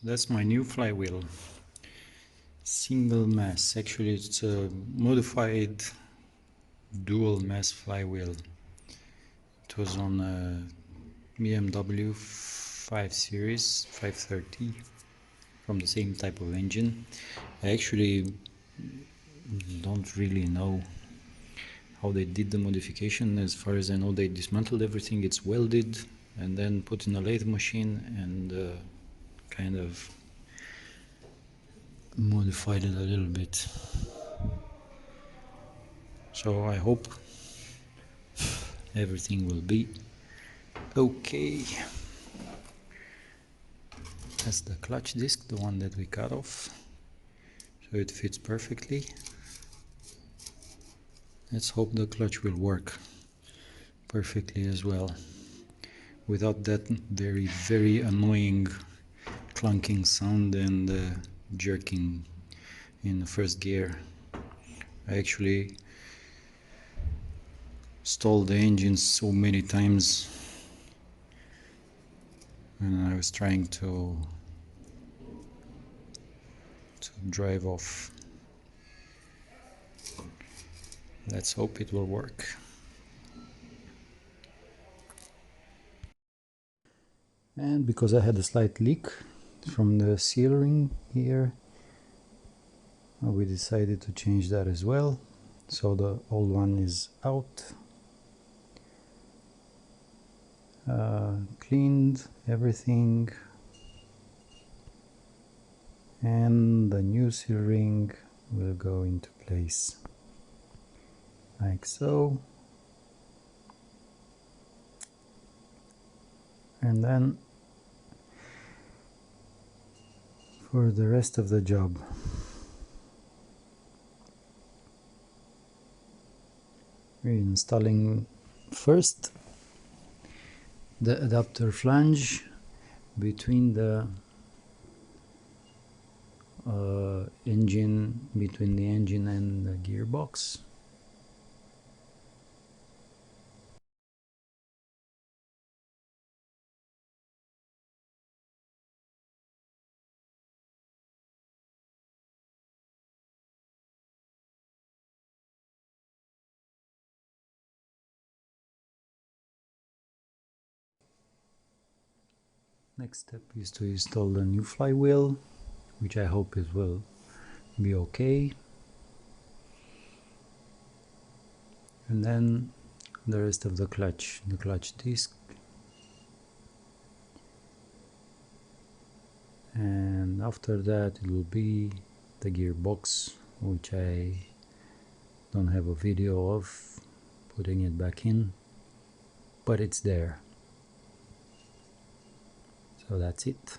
That's my new flywheel, single mass. Actually it's a modified dual mass flywheel. It was on a BMW 5 Series 530 from the same type of engine. I actually don't really know how they did the modification. As far as I know, they dismantled everything, it's welded and then put in a lathe machine and kind of modified it a little bit. So I hope everything will be okay. That's the clutch disc, the one that we cut off, so it fits perfectly. Let's hope the clutch will work perfectly as well, without that very annoying clunking sound and jerking in the first gear. I actually stalled the engine so many times when I was trying to drive off. Let's hope it will work. And because I had a slight leak from the seal ring here, we decided to change that as well. So the old one is out. Cleaned everything, and the new seal ring will go into place like so. And then for the rest of the job, we're installing first the adapter flange between the engine and the gearbox. Next step is to install the new flywheel, which I hope it will be okay. And then the rest of the clutch disc, and after that it will be the gearbox, which I don't have a video of putting it back in, but it's there. So that's it.